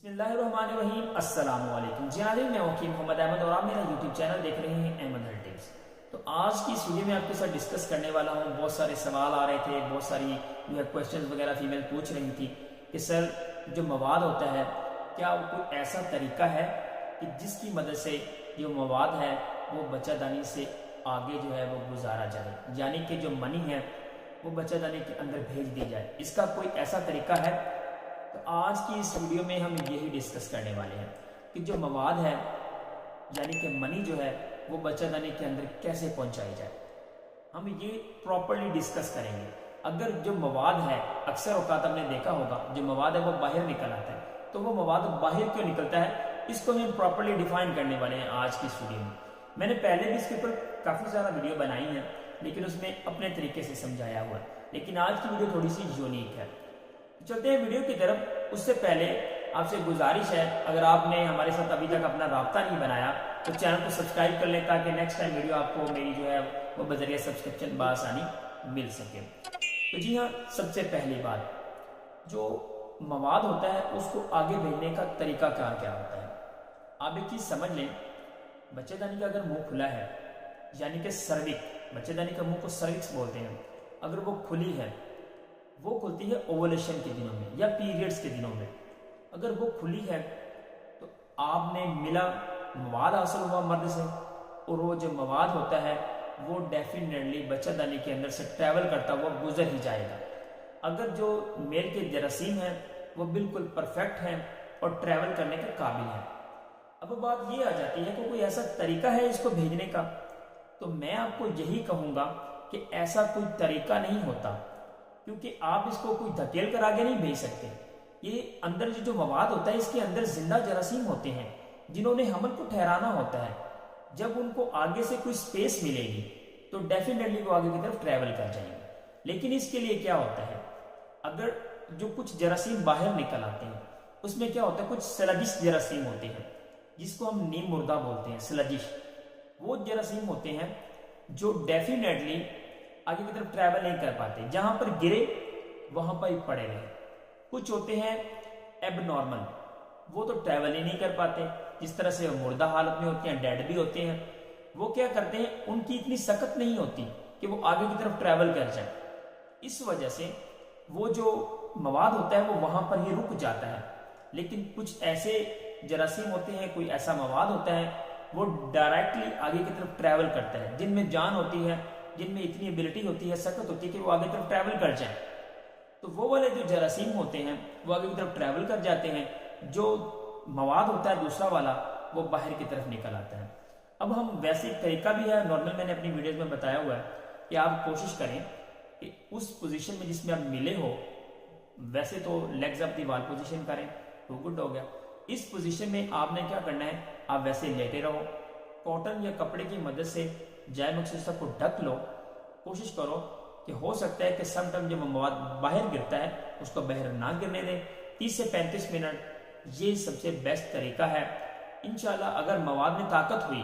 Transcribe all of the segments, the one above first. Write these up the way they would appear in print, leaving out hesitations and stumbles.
बिस्मिल्लाहिर्रहमानिर्रहीम। अस्सलाम वालेकुम जी नाज़रीन, मैं वकील मोहम्मद अहमद और आप मेरा यूट्यूब चैनल देख रहे हैं अहमद हेल्थ टिप्स। तो आज की इस वीडियो में आपके साथ डिस्कस करने वाला हूँ। बहुत सारे सवाल आ रहे थे, बहुत सारी जो है क्वेश्चन वगैरह फीमेल पूछ रही थी कि सर जो मवाद होता है क्या वो कोई ऐसा तरीका है कि जिसकी मदद से जो मवाद है वो बच्चादानी से आगे जो है वो गुजारा जाए, यानी कि जो मनी है वो बच्चादानी के अंदर भेज दी जाए। इसका कोई ऐसा तरीका है? तो आज की इस वीडियो में हम यही डिस्कस करने वाले हैं कि जो मवाद है यानी कि मनी जो है वो बच्चादानी के अंदर कैसे पहुंचाई जाए। हम ये प्रॉपर्ली डिस्कस करेंगे। अगर जो मवाद है, अक्सर औकात हमने देखा होगा जो मवाद है वो बाहर निकल आता है, तो वो मवाद बाहर क्यों निकलता है, इसको हम प्रॉपर्ली डिफाइन करने वाले हैं आज की इस वीडियो में। मैंने पहले भी इसके ऊपर काफ़ी सारा वीडियो बनाई है, लेकिन उसमें अपने तरीके से समझाया हुआ है, लेकिन आज की वीडियो थोड़ी सी यूनिक है। चलते हैं वीडियो की तरफ। उससे पहले आपसे गुजारिश है, अगर आपने हमारे साथ अभी तक अपना राब्ता नहीं बनाया तो चैनल को सब्सक्राइब कर लें ताकि नेक्स्ट टाइम वीडियो आपको मेरी जो है वो बजरिया सब्सक्रिप्शन बासानी मिल सके। तो जी हाँ, सबसे पहली बात, जो मवाद होता है उसको आगे भेजने का तरीका क्या क्या होता है। आप एक चीज़ समझ लें, बच्चेदानी का अगर मुंह खुला है यानी कि सर्विक्स, बच्चेदानी का मुंह को सर्विक्स बोलते हैं, अगर वो खुली है, वो खुलती है ओवुलेशन के दिनों में या पीरियड्स के दिनों में। अगर वो खुली है तो आपने मिला मवाद हासिल हुआ मर्द से, और वो जो मवाद होता है वो डेफिनेटली बच्चादानी के अंदर से ट्रैवल करता हुआ गुजर ही जाएगा। अगर जो मेल के जरासीम हैं वो बिल्कुल परफेक्ट हैं और ट्रैवल करने के काबिल हैं। अब बात ये आ जाती है कि कोई ऐसा तरीका है इसको भेजने का, तो मैं आपको यही कहूँगा कि ऐसा कोई तरीका नहीं होता, क्योंकि आप इसको कोई धकेल कर आगे नहीं भेज सकते। ये अंदर जो मवाद होता है इसके अंदर जिंदा जरासीम होते हैं जिन्होंने हमल को ठहराना होता है। जब उनको आगे से कोई स्पेस मिलेगी तो डेफिनेटली वो आगे की तरफ ट्रैवल कर जाएंगे। लेकिन इसके लिए क्या होता है, अगर जो कुछ जरासीम बाहर निकल आते हैं उसमें क्या होता है, कुछ स्लजिश जरासीम होते हैं जिसको हम नीम मुर्दा बोलते हैं, स्लजिश। वो जरासीम होते हैं जो डेफिनेटली आगे की तरफ ट्रैवल नहीं कर पाते, जहां पर गिरे वहां पर ही पड़े रहे। कुछ होते हैं एबनॉर्मल, वो तो ट्रैवल ही नहीं कर पाते, जिस तरह से मुर्दा हालत में होते हैं, डेड भी होते हैं। वो क्या करते हैं, उनकी इतनी सख्त नहीं होती कि वो आगे की तरफ ट्रैवल कर जाए। इस वजह से वो जो मवाद होता है वो वहां पर ही रुक जाता है। लेकिन कुछ ऐसे जरासीम होते हैं, कोई ऐसा मवाद होता है वो डायरेक्टली आगे की तरफ ट्रैवल करता है, जिनमें जान होती है, जिनमें इतनी एबिलिटी होती है, सख्त होती है कि वो आगे तरफ ट्रैवल कर जाए। तो वो वाले जो जरासीम होते हैं वो आगे की तरफ ट्रैवल कर जाते हैं, जो मवाद होता है दूसरा वाला वो बाहर की तरफ निकल आता है। अब हम वैसे एक तरीका भी है, नॉर्मल मैंने अपनी वीडियोज में बताया हुआ है कि आप कोशिश करें कि उस पोजीशन में जिसमें आप मिले हो, वैसे तो legs of the wall position करें तो गुड हो गया। इस पोजीशन में आपने क्या करना है, आप वैसे लेटे रहो, कॉटन या कपड़े की मदद से जाय मकसूद को ढक लो। कोशिश करो कि हो सकता है कि सम टाइम जब मवाद बाहर गिरता है उसको बाहर ना गिरने दें। 30 से 35 मिनट ये सबसे बेस्ट तरीका है। इंशाल्लाह अगर मवाद में ताकत हुई,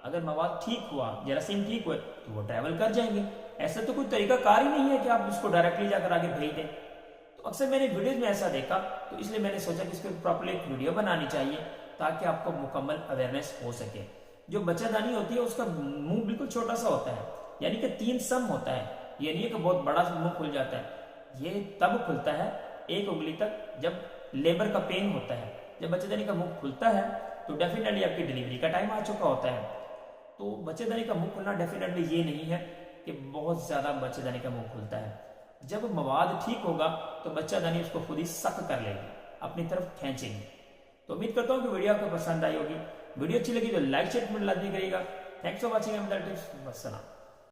अगर मवाद ठीक हुआ, जरासीम ठीक हुए, तो वो ट्रैवल कर जाएंगे। ऐसा तो कोई तरीका कार ही नहीं है कि आप उसको डायरेक्टली जाकर आगे भेज दें। तो अक्सर मैंने वीडियोज में ऐसा देखा, तो इसलिए मैंने सोचा कि इस पर प्रॉपर्ली एक वीडियो बनानी चाहिए ताकि आपको मुकम्मल अवेयरनेस हो सके। जो बच्चादानी होती है उसका मुंह बिल्कुल छोटा सा होता है, यानी कि 3 सम होता है। ये नहीं है कि बहुत बड़ा मुंह खुल जाता है। ये तब खुलता है 1 उंगली तक जब लेबर का पेन होता है। जब बच्चेदानी का मुंह खुलता है तो डेफिनेटली आपकी डिलीवरी का टाइम आ चुका होता है। तो बच्चेदानी का मुंह खुलना डेफिनेटली ये नहीं है कि बहुत ज्यादा बच्चेदानी का मुंह खुलता है। जब मवाद ठीक होगा तो बच्चादानी उसको खुद ही सक कर लेगी, अपनी तरफ खींचेगी। तो उम्मीद करता हूँ कि वीडियो आपको पसंद आई होगी। वीडियो अच्छी लगी तो लाइक शेयर कमेंट लाजमी करिएगा। Thanks for watching.